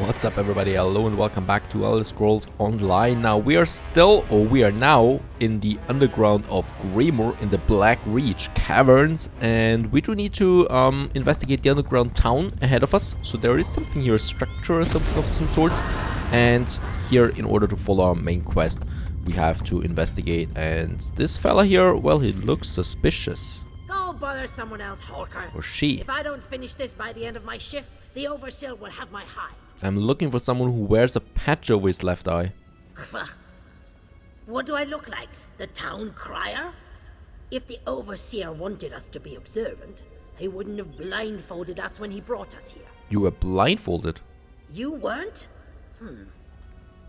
What's up everybody, hello and welcome back to Elder Scrolls Online. Now we are now in the underground of Greymoor in the Black Reach caverns, and we do need to investigate the underground town ahead of us. So there is something here, a structure of some sorts, and here in order to follow our main quest we have to investigate. And this fella here, well, he looks suspicious. Go bother someone else, Hawker. Or she. If I don't finish this by the end of my shift, the overseer will have my hide. I'm looking for someone who wears a patch over his left eye. What do I look like? The town crier? If the overseer wanted us to be observant, he wouldn't have blindfolded us when he brought us here. You were blindfolded? You weren't?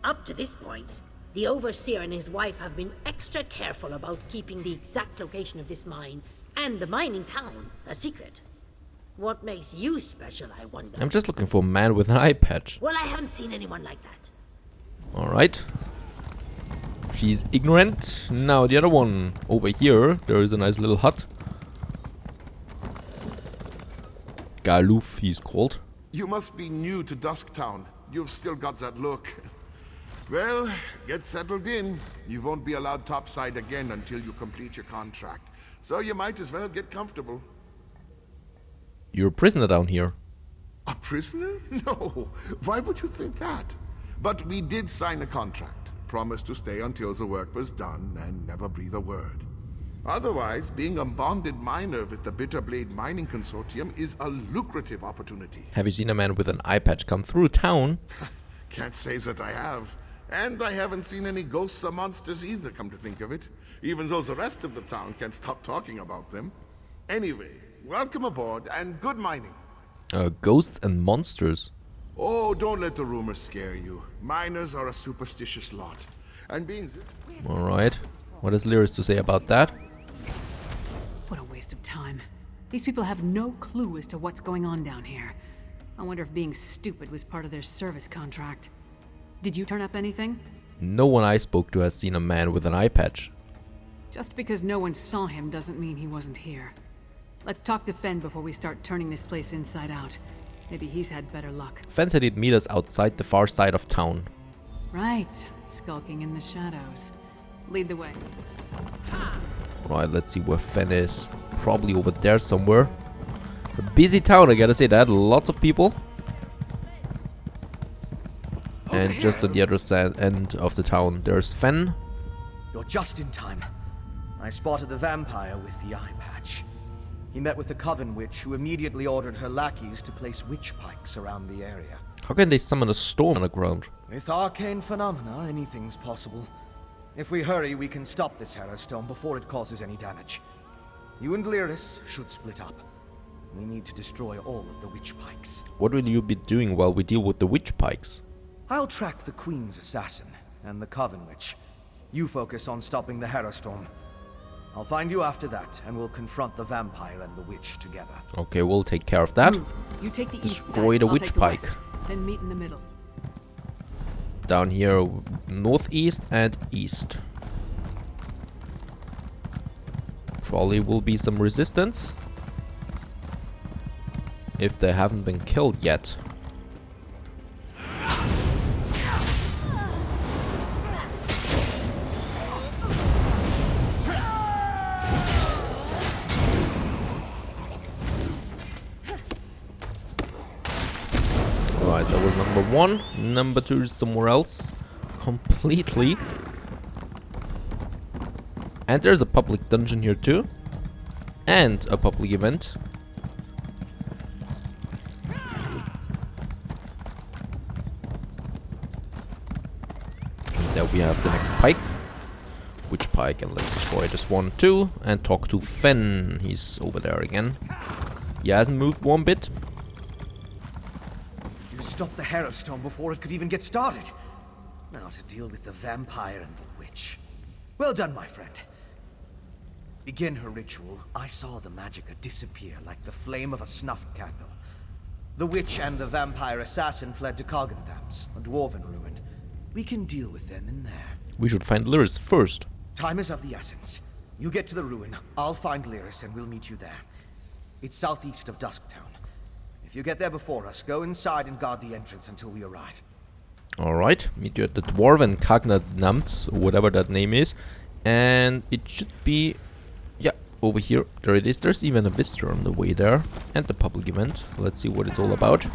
Up to this point, the overseer and his wife have been extra careful about keeping the exact location of this mine and the mining town a secret. What makes you special, I wonder? I'm just looking for a man with an eye patch. Well, I haven't seen anyone like that. Alright. She's ignorant. Now the other one. Over here, there is a nice little hut. Galuf, he's called. You must be new to Dusk Town. You've still got that look. Well, get settled in. You won't be allowed topside again until you complete your contract. So you might as well get comfortable. You're a prisoner down here. A prisoner? No. Why would you think that? But we did sign a contract. Promised to stay until the work was done and never breathe a word. Otherwise, being a bonded miner with the Bitterblade Mining Consortium is a lucrative opportunity. Have you seen a man with an eye patch come through town? Can't say that I have. And I haven't seen any ghosts or monsters either, come to think of it. Even though the rest of the town can't stop talking about them. Anyway, welcome aboard and good mining. Ghosts and monsters. Oh, don't let the rumors scare you. Miners are a superstitious lot. And being... Alright. What has Lyris to say about that? What a waste of time. These people have no clue as to what's going on down here. I wonder if being stupid was part of their service contract. Did you turn up anything? No one I spoke to has seen a man with an eye patch. Just because no one saw him doesn't mean he wasn't here. Let's talk to Fen before we start turning this place inside out. Maybe he's had better luck. Fen said he'd meet us outside the far side of town. Right. Skulking in the shadows. Lead the way. Right, let's see where Fen is. Probably over there somewhere. A busy town, I gotta say that. Lots of people. And just on the other end of the town, there's Fen. You're just in time. I spotted the vampire with the eye patch. He met with the coven witch, who immediately ordered her lackeys to place witch pikes around the area. How can they summon a storm underground? With arcane phenomena, anything's possible. If we hurry, we can stop this Harrowstone before it causes any damage. You and Lyris should split up. We need to destroy all of the witch pikes. What will you be doing while we deal with the witch pikes? I'll track the Queen's assassin and the coven witch. You focus on stopping the Harrowstone. I'll find you after that, and we'll confront the vampire and the witch together. Okay, we'll take care of that. You take the Destroy east side, the I'll witch take the pike. west, then meet in the middle. Down here, northeast and east. Probably will be some resistance. If they haven't been killed yet. Right, that was number one. Number two is somewhere else. Completely. And there's a public dungeon here too. And a public event. And there we have the next pike. Which pike? And let's destroy this one too. And talk to Fen. He's over there again. He hasn't moved one bit. You stopped the Harrowstone before it could even get started. Now to deal with the vampire and the witch. Well done, my friend. Begin her ritual. I saw the magicka disappear like the flame of a snuffed candle. The witch and the vampire assassin fled to Cogendams, a dwarven ruin. We can deal with them in there. We should find Lyris first. Time is of the essence. You get to the ruin, I'll find Lyris and we'll meet you there. It's southeast of Dusk Town. If you get there before us, go inside and guard the entrance until we arrive. Alright, meet you at the dwarven Kagnamts, whatever that name is. And it should be, yeah, over here. There it is. There's even a visitor on the way there. And the public event. Let's see what it's all about.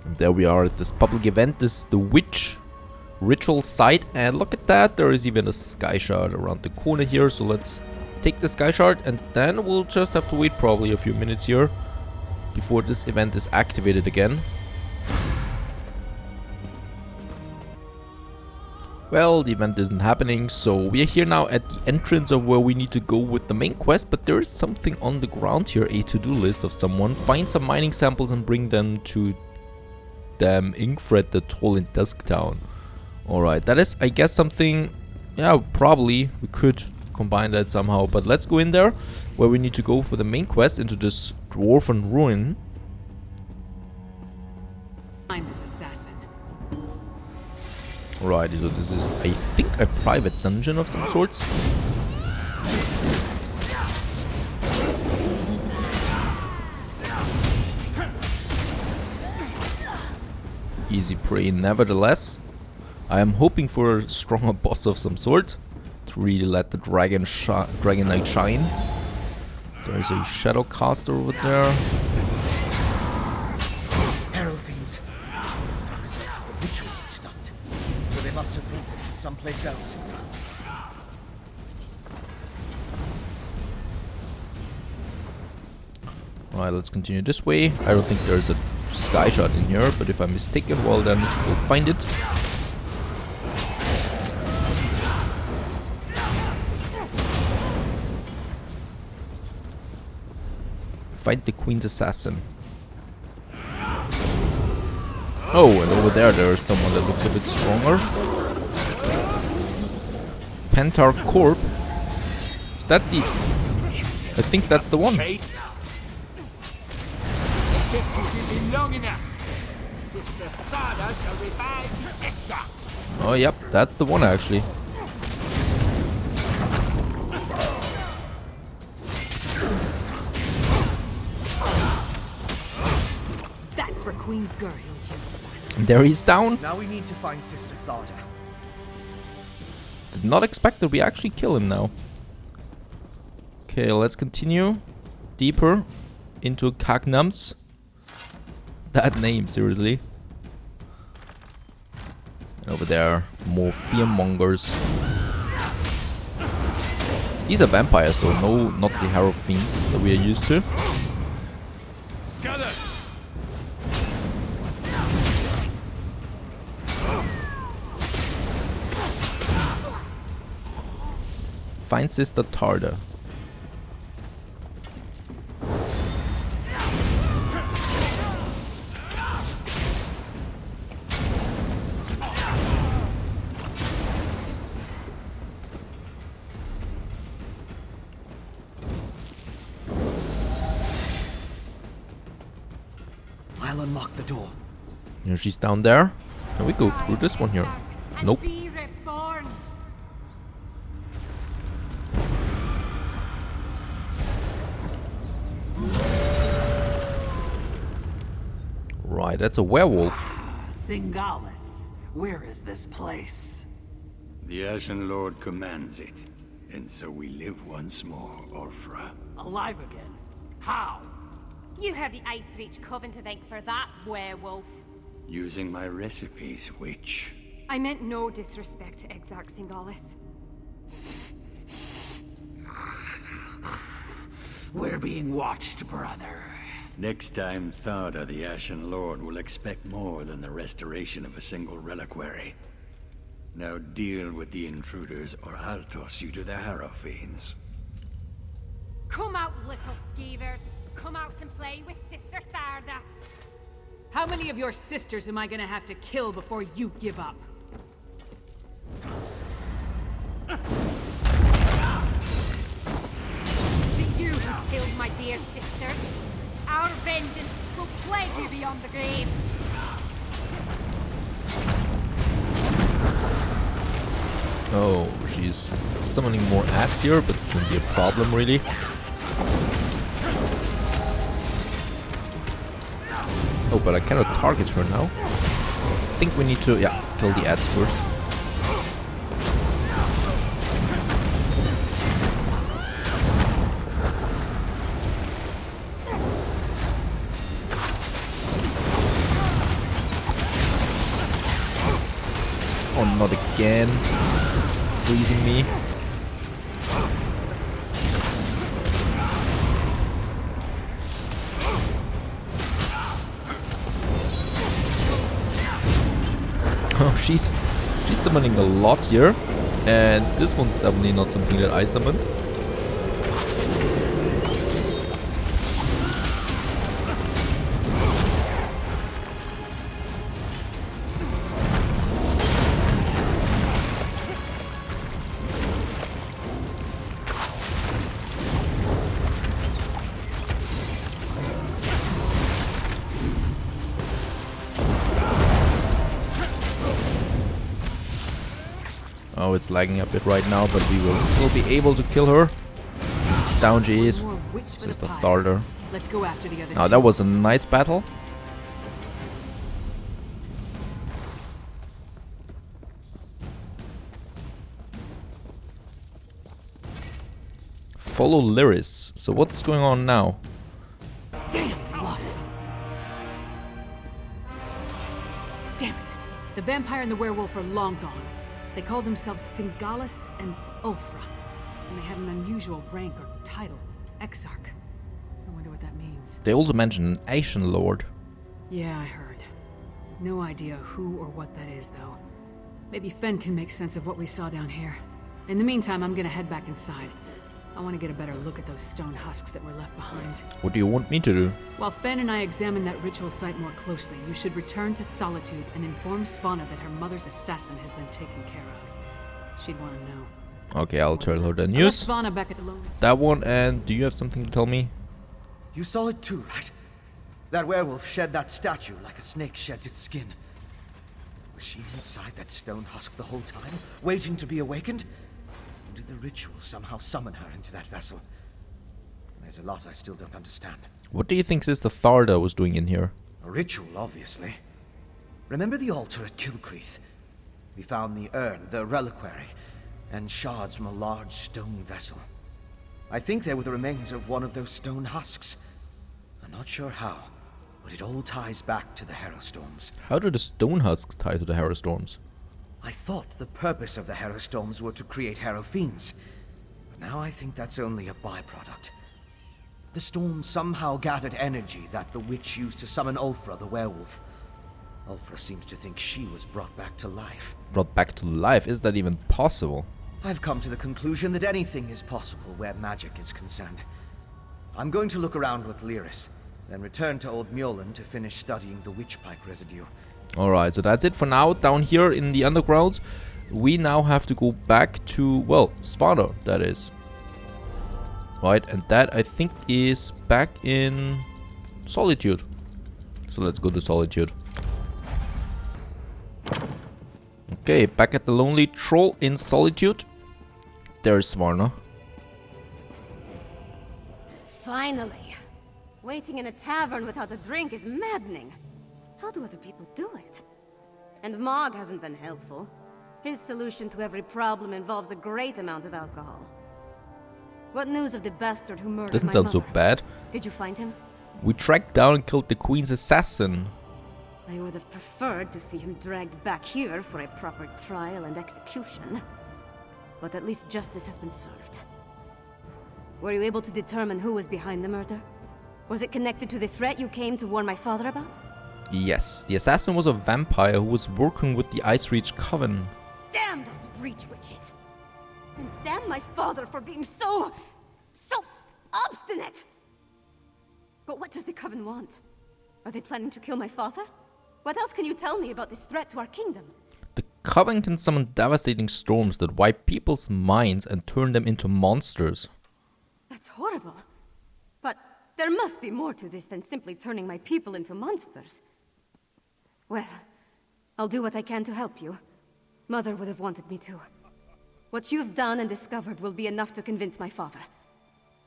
And there we are at this public event. This is the witch ritual site. And look at that. There is even a sky shard around the corner here. So let's take the sky shard. And then we'll just have to wait probably a few minutes here before this event is activated again. Well, the event isn't happening, so we are here now at the entrance of where we need to go with the main quest, but there is something on the ground here, a to-do list of someone. Find some mining samples and bring them to the Infiltrating the toll in Dusk town. Alright, that is, I guess, something, yeah, probably we could combine that somehow, but let's go in there where we need to go for the main quest into this dwarven ruin. Find this assassin. Right, so this is, I think, a private dungeon of some sorts. Easy prey nevertheless. I am hoping for a stronger boss of some sort to really let the dragon knight shine. There's a shadow caster over there. Arrow fiends. The ritual is stopped. So they must have moved it from someplace else. Alright, let's continue this way. I don't think there's a sky shot in here, but if I'm mistaken, well then we'll find it. Fight the Queen's assassin. Oh, and over there is someone that looks a bit stronger. Pentar Corp. Is that the... I think that's the one. Oh, yep, that's the one actually. That's where Queen Gurhild. There he's down. Now we need to find Sister Thada. Did not expect that we actually kill him now. Okay, let's continue deeper into Kagnamts. That name, seriously. And over there, more fearmongers. These are vampires though, no, not the Harrow Fiends that we are used to. Find Sister Thada. I'll unlock the door. Here she's down there. Can we go through this one here? Nope. Right, that's a werewolf. Singalis, where is this place? The Ashen Lord commands it, and so we live once more, Orfra. Alive again? How? You have the Ice Reach coven to thank for that, werewolf. Using my recipes, witch. I meant no disrespect to Exarch Singalis. We're being watched, brother. Next time, Thada, the Ashen Lord, will expect more than the restoration of a single reliquary. Now deal with the intruders, or I'll toss you to the Harrow Fiends. Come out, little skeevers. Come out and play with Sister Sarda. How many of your sisters am I gonna have to kill before you give up? Is it you who killed my dear sisters? Our vengeance will plague you beyond the grave. Oh, she's summoning more adds here, but it shouldn't be a problem really. Oh, but I cannot target her now. I think we need to, yeah, kill the adds first. Oh, not again. Freezing me. Oh, she's summoning a lot here, and this one's definitely not something that I summoned. Oh, it's lagging a bit right now, but we will still be able to kill her. Down she is. Just a Tharder. Let's go after the other. Now that was a nice battle. Follow Lyris. So what's going on now? Damn, we lost them. Damn it. The vampire and the werewolf are long gone. They call themselves Singalis and Ulfra, and they have an unusual rank or title, Exarch. I wonder what that means. They also mention an Ashen Lord. Yeah, I heard. No idea who or what that is, though. Maybe Fen can make sense of what we saw down here. In the meantime, I'm gonna head back inside. I want to get a better look at those stone husks that were left behind. What do you want me to do? While Fen and I examine that ritual site more closely, you should return to Solitude and inform Svanna that her mother's assassin has been taken care of. She'd want to know. Okay, I'll tell her the I news. left Svanna back at the lone. That one, and do you have something to tell me? You saw it too, right? That werewolf shed that statue like a snake sheds its skin. Was she inside that stone husk the whole time, waiting to be awakened? Or did the ritual somehow summon her into that vessel? There's a lot I still don't understand. What do you think Sister Tharda was doing in here? A ritual, obviously. Remember the altar at Kilcreath? We found the urn, the reliquary, and shards from a large stone vessel. I think they were the remains of one of those stone husks. I'm not sure how, but it all ties back to the Harrowstorms. How do the stone husks tie to the Harrowstorms? I thought the purpose of the Harrowstorms were to create Harrow Fiends, but now I think that's only a byproduct. The storm somehow gathered energy that the witch used to summon Ulfra the werewolf. Ulfra seems to think she was brought back to life. Brought back to life? Is that even possible? I've come to the conclusion that anything is possible where magic is concerned. I'm going to look around with Lyris, then return to Old Mjolnir to finish studying the witchpike residue. Alright, so that's it for now. Down here in the underground, we now have to go back to, well, Svanna, that is. Right, and that I think is back in Solitude. So let's go to Solitude. Okay, back at the Lonely Troll in Solitude. There's Svanna. Finally. Waiting in a tavern without a drink is maddening. How do other people do it? And Mog hasn't been helpful. His solution to every problem involves a great amount of alcohol. What news of the bastard who murdered Doesn't my sound mother? so bad. Did you find him? We tracked down and killed the Queen's assassin. I would have preferred to see him dragged back here for a proper trial and execution. But at least justice has been served. Were you able to determine who was behind the murder? Was it connected to the threat you came to warn my father about? Yes, the assassin was a vampire who was working with the Ice Reach coven. Damn those Reach witches! And damn my father for being so obstinate! But what does the coven want? Are they planning to kill my father? What else can you tell me about this threat to our kingdom? The coven can summon devastating storms that wipe people's minds and turn them into monsters. That's horrible. But there must be more to this than simply turning my people into monsters. Well, I'll do what I can to help you. Mother would have wanted me to. What you've done and discovered will be enough to convince my father.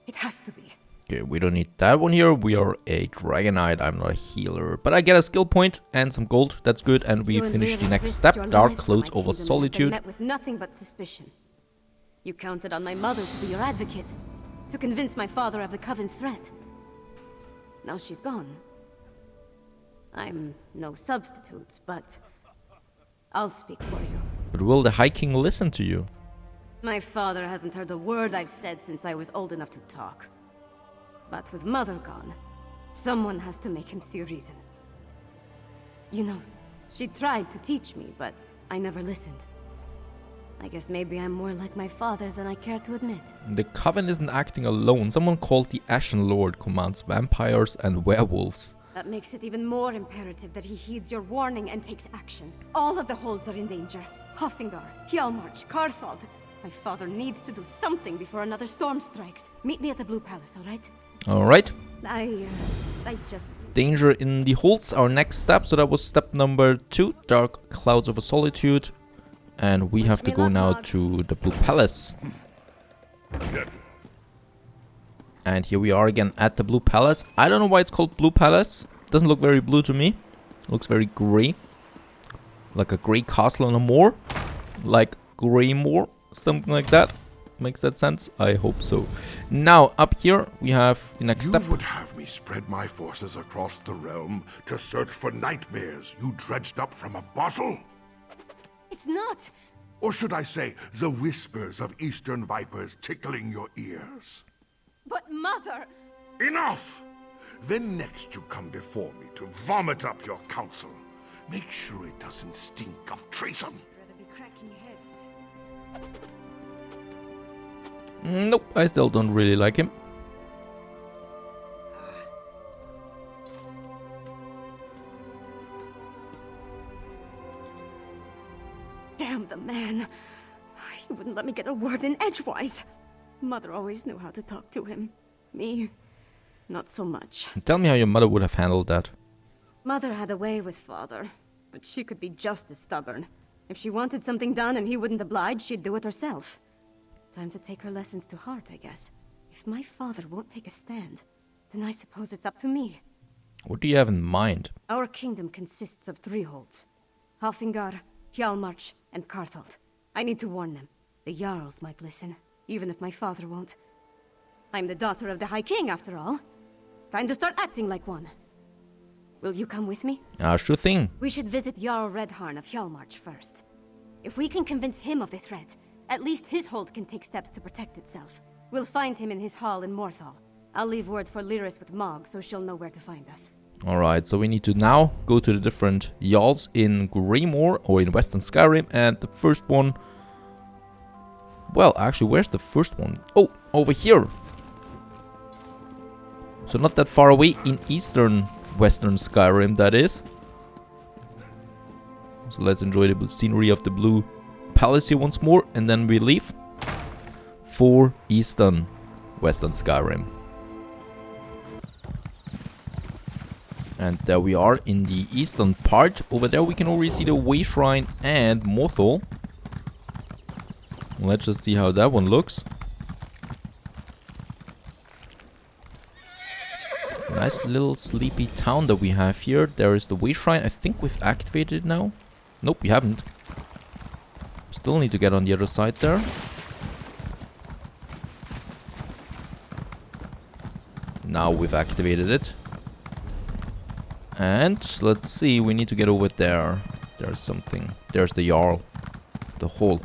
It has to be. Okay, we don't need that one here. We are a Dragonite. I'm not a healer. But I get a skill point and some gold. That's good. And we You and finish the Lyris next risked step. your Dark lives for Clouds my over kingdom and have been Solitude. met with nothing but suspicion. You counted on my mother to be your advocate, to convince my father of the Coven's threat. Now she's gone. I'm no substitute, but I'll speak for you. But will the High King listen to you? My father hasn't heard a word I've said since I was old enough to talk. But with Mother gone, someone has to make him see reason. You know, she tried to teach me, but I never listened. I guess maybe I'm more like my father than I care to admit. The Coven isn't acting alone. Someone called the Ashen Lord commands vampires and werewolves. That makes it even more imperative that he heeds your warning and takes action. All of the holds are in danger. Hoffingar, Hjalmarch, Karthald. My father needs to do something before another storm strikes. Meet me at the Blue Palace, alright? Alright. I just... Danger in the holds, our next step. So that was step number 2. Dark Clouds over Solitude. And we have to go now to the Blue Palace. And here we are again at the Blue Palace. I don't know why it's called Blue Palace. Doesn't look very blue to me. Looks very grey. Like a grey castle on a moor. Like Greymoor. Something like that. Makes that sense? I hope so. Now, up here, we have the next step. You would have me spread my forces across the realm to search for nightmares you dredged up from a bottle? It's not... Or should I say, the whispers of eastern vipers tickling your ears? But Mother... Enough! Then next you come before me to vomit up your counsel. Make sure it doesn't stink of treason. Rather be cracking heads. Nope, I still don't really like him. Damn the man. He wouldn't let me get a word in edgewise. Mother always knew how to talk to him. Me, not so much. Tell me how your mother would have handled that. Mother had a way with father, but she could be just as stubborn. If she wanted something done and he wouldn't oblige, she'd do it herself. Time to take her lessons to heart, I guess. If my father won't take a stand, then I suppose it's up to me. What do you have in mind? Our kingdom consists of 3 holds. Hoffingar, Hjalmarch, and Karthald. I need to warn them. The Jarls might listen, even if my father won't. I'm the daughter of the High King, after all. Time to start acting like one. Will you come with me? Sure thing. We should visit Jarl Redharn of Hjalmarch first. If we can convince him of the threat, at least his hold can take steps to protect itself. We'll find him in his hall in Morthal. I'll leave word for Lyris with Mog, so she'll know where to find us. Alright, so we need to now go to the different Jarls in Greymoor or in Western Skyrim. And the first one... Well, actually, where's the first one? Oh, over here. So not that far away in Eastern Western Skyrim, that is. So let's enjoy the scenery of the Blue Palace here once more. And then we leave for Eastern Western Skyrim. And there we are in the eastern part. Over there we can already see the Way Shrine and Morthal. Let's just see how that one looks. Nice little sleepy town that we have here. There is the Way Shrine. I think we've activated it now. Nope, we haven't. Still need to get on the other side there. Now we've activated it. And let's see, we need to get over there. There's something. There's the Jarl. The hole.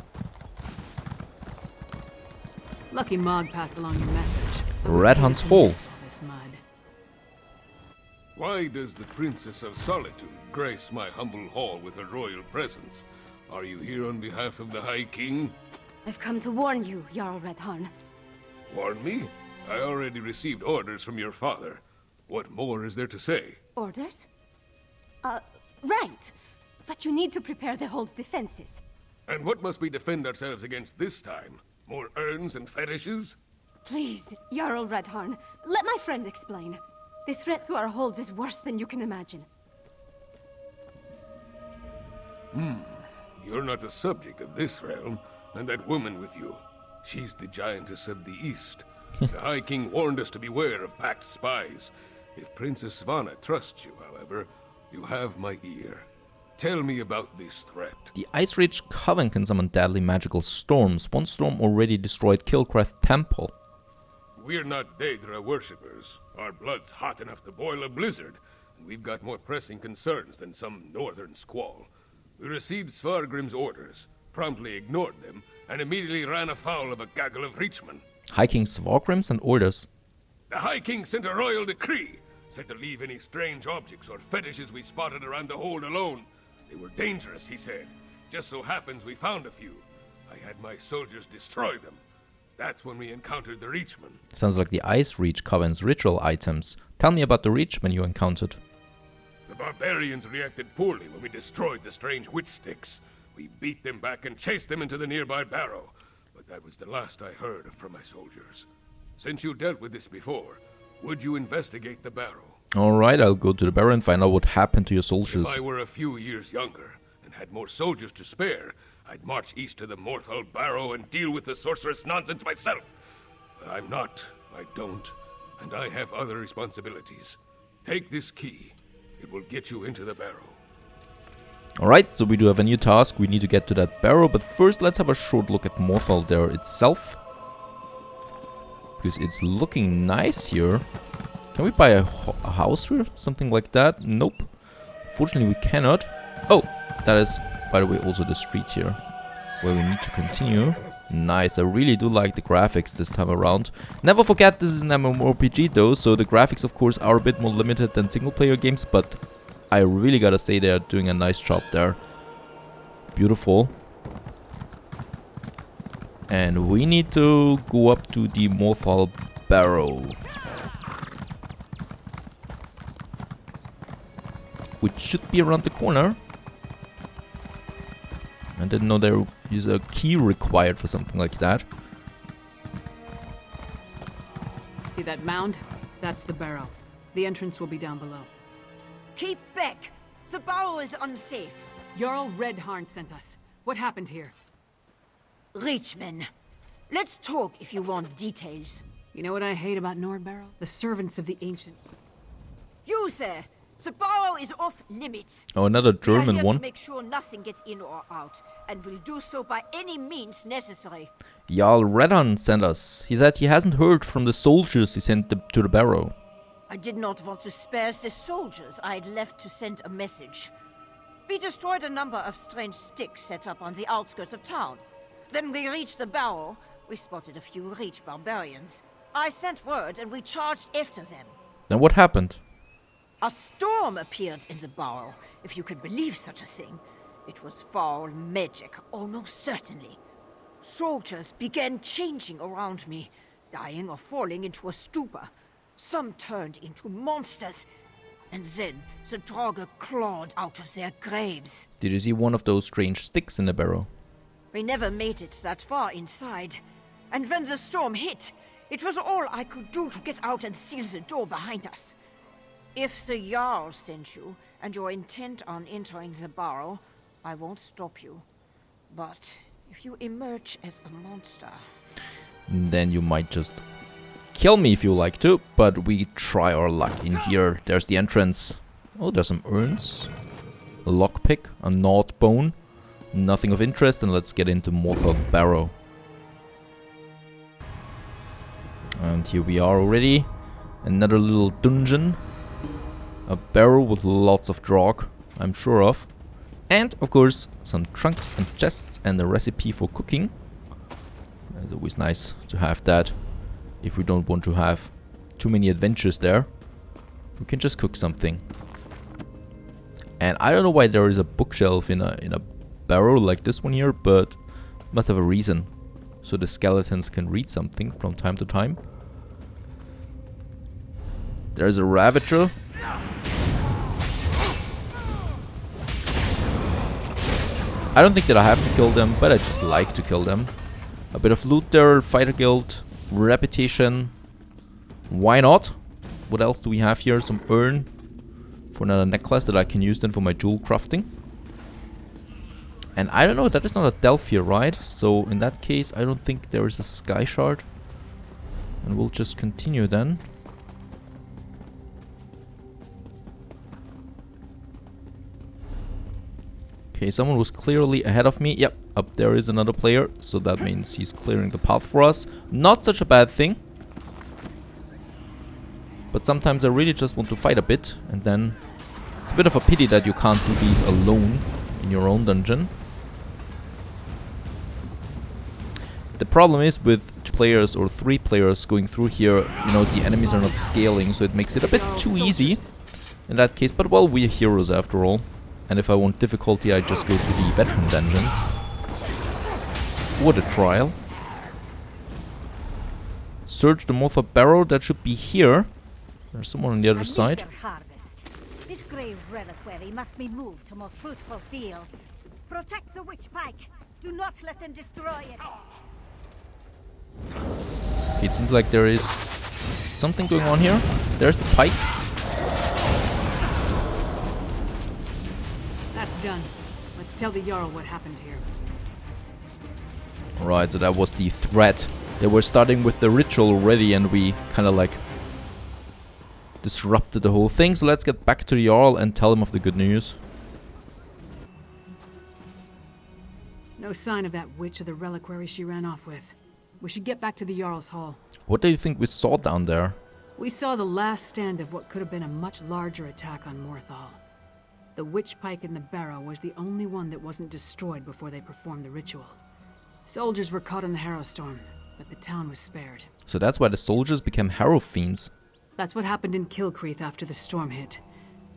Lucky Mog passed along your message. Redharn's hole. All this mud. Why does the Princess of Solitude grace my humble hall with her royal presence? Are you here on behalf of the High King? I've come to warn you, Jarl Redharn. Warn me? I already received orders from your father. What more is there to say? Orders? Right. But you need to prepare the hold's defenses. And what must we defend ourselves against this time? More urns and fetishes? Please, Jarl Redharn, let my friend explain. The threat to our holds is worse than you can imagine. You're not the subject of this realm. And that woman with you. She's the giantess of the East. The High King warned us to beware of packed spies. If Princess Svanna trusts you, however, you have my ear. Tell me about this threat. The Ice Ridge Coven can summon deadly magical storms. One storm already destroyed Kilcraft Temple. We're not Daedra worshippers. Our blood's hot enough to boil a blizzard, and we've got more pressing concerns than some northern squall. We received Svargrim's orders, promptly ignored them, and immediately ran afoul of a gaggle of Reachmen. High King Svargrim sent orders. The High King sent a royal decree, said to leave any strange objects or fetishes we spotted around the hold alone. They were dangerous, he said. Just so happens we found a few. I had my soldiers destroy them. That's when we encountered the Reachmen. Sounds like the Ice Reach Coven's ritual items. Tell me about the Reachmen you encountered. The barbarians reacted poorly when we destroyed the strange witch sticks. We beat them back and chased them into the nearby barrow. But that was the last I heard from my soldiers. Since you dealt with this before, would you investigate the barrow? Alright, I'll go to the barrow and find out what happened to your soldiers. If I were a few years younger and had more soldiers to spare, I'd march east to the Morthal barrow and deal with the sorceress nonsense myself. But I'm not, I don't, and I have other responsibilities. Take this key. It will get you into the barrow. Alright, so we do have a new task. We need to get to that barrow, but first let's have a short look at Morthal there itself. Because it's looking nice here. Can we buy a house here? Something like that? Nope. Fortunately, we cannot. Oh, that is, by the way, also the street here, where we need to continue. Nice, I really do like the graphics this time around. Never forget, this is an MMORPG though, so the graphics of course are a bit more limited than single player games, but I really gotta say they are doing a nice job there. Beautiful. And we need to go up to the Morthal barrow, which should be around the corner. I didn't know there is a key required for something like that. See that mound? That's the barrow. The entrance will be down below. Keep back! The barrow is unsafe. Jarl Redharn sent us. What happened here? Reachmen. Let's talk if you want details. You know what I hate about Nordbarrow? The servants of the ancient. You, sir! The barrow is off limits. Oh, another We are German here one. to make sure nothing gets in or out, and will do so by any means necessary. Jarl Redhan sent us. He said he hasn't heard from the soldiers he sent to the barrow. I did not want to spare the soldiers I had left to send a message. We destroyed a number of strange sticks set up on the outskirts of town. Then we reached the barrow. We spotted a few Reach barbarians. I sent word and we charged after them. Then what happened? A storm appeared in the barrow, if you can believe such a thing. It was foul magic, almost certainly. Soldiers began changing around me, dying or falling into a stupor. Some turned into monsters, and then the Draugr clawed out of their graves. Did you see one of those strange sticks in the barrow? We never made it that far inside, and when the storm hit, it was all I could do to get out and seal the door behind us. If the Jarl sent you, and you're intent on entering the barrow, I won't stop you. But if you emerge as a monster... Then you might just kill me if you like to, but we try our luck in here. There's the entrance. Oh, there's some urns. A lockpick, a gnawed bone. Nothing of interest, and let's get into Morthal barrow. And here we are already. Another little dungeon. A barrow with lots of Draugr, I'm sure of. And, of course, some trunks and chests and a recipe for cooking. It's always nice to have that. If we don't want to have too many adventures there, we can just cook something. And I don't know why there is a bookshelf in a barrow like this one here, but must have a reason. So the skeletons can read something from time to time. There's a Ravager. I don't think that I have to kill them, but I just like to kill them. A bit of loot there, fighter guild, reputation. Why not? What else do we have here? Some urn for another necklace that I can use then for my jewel crafting. And I don't know, that is not a delph here, right? So in that case, I don't think there is a sky shard. And we'll just continue then. Okay, someone was clearly ahead of me. Yep, up there is another player. So that means he's clearing the path for us. Not such a bad thing. But sometimes I really just want to fight a bit. And then it's a bit of a pity that you can't do these alone in your own dungeon. The problem is with 2 players or 3 players going through here, you know, the enemies are not scaling, so it makes it a bit too easy in that case. But well, we're heroes after all. And if I want difficulty, I just go to the veteran dungeons. What a trial. Search the Morthal barrow, that should be here. There's someone on the other side. This grey reliquary must be moved to more fruitful fields. Protect the witch pike. Do not let them destroy it. Okay, it seems like there is something going on here. There's the pike. That's done. Let's tell the Jarl what happened here. Alright, so that was the threat. They were starting with the ritual already and we kind of like disrupted the whole thing. So let's get back to the Jarl and tell him of the good news. No sign of that witch or the reliquary she ran off with. We should get back to the Jarl's Hall. What do you think we saw down there? We saw the last stand of what could have been a much larger attack on Morthal. The witch pike in the barrow was the only one that wasn't destroyed before they performed the ritual. Soldiers were caught in the harrow storm, but the town was spared. So that's why the soldiers became harrow fiends. That's what happened in Kilcreath after the storm hit.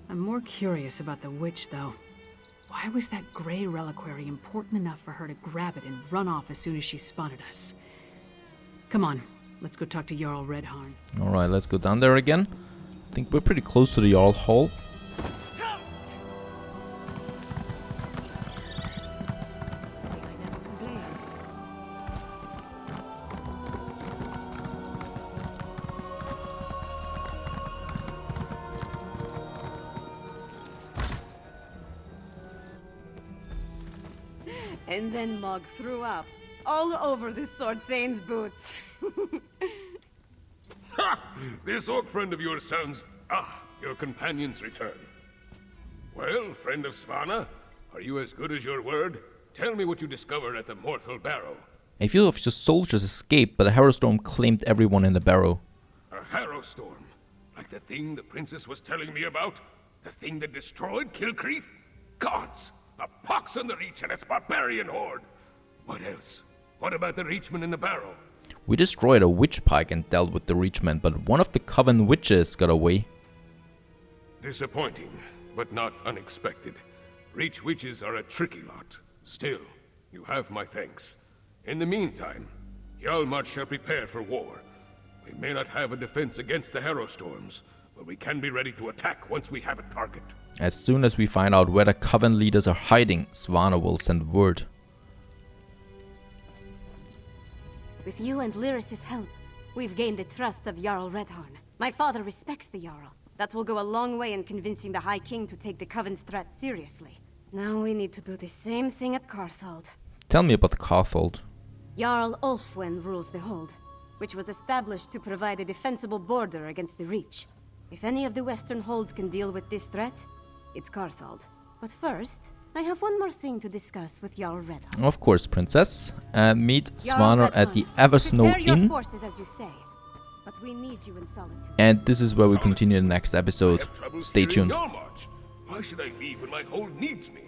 I'm more curious about the witch, though. Why was that grey reliquary important enough for her to grab it and run off as soon as she spotted us? Come on, let's go talk to Jarl Redharn. Alright, let's go down there again. I think we're pretty close to the Jarl Hall. And then Mog threw up all over the Sword Thane's boots. Ha! This orc friend of yours sounds... Ah, your companion's return. Well, friend of Svanna, are you as good as your word? Tell me what you discovered at the Morthal barrow. A few of your soldiers escaped, but a harrow storm claimed everyone in the barrow. A harrow storm? Like the thing the princess was telling me about? The thing that destroyed Kilcreath? Gods! A pox on the Reach and its barbarian horde! What else? What about the Reachmen in the barrow? We destroyed a witch pike and dealt with the Reachmen, but one of the coven witches got away. Disappointing, but not unexpected. Reach witches are a tricky lot. Still, you have my thanks. In the meantime, Hjalmar shall prepare for war. We may not have a defense against the harrow storms, but we can be ready to attack once we have a target. As soon as we find out where the coven leaders are hiding, Svanna will send word. With you and Lyris's help, we've gained the trust of Jarl Redharn. My father respects the Jarl. That will go a long way in convincing the High King to take the Coven's threat seriously. Now we need to do the same thing at Carthald. Tell me about Carthald. Jarl Ulfwen rules the Hold, which was established to provide a defensible border against the Reach. If any of the Western Holds can deal with this threat, it's Carthald. But first, I have one more thing to discuss with Jarl Redharn. Of course, princess. Meet Svanna at the Eversnow Prepare your Inn. forces as you say, but we need you in Solitude. And this is where we continue the next episode. Stay tuned. Why should I leave when my hold needs me?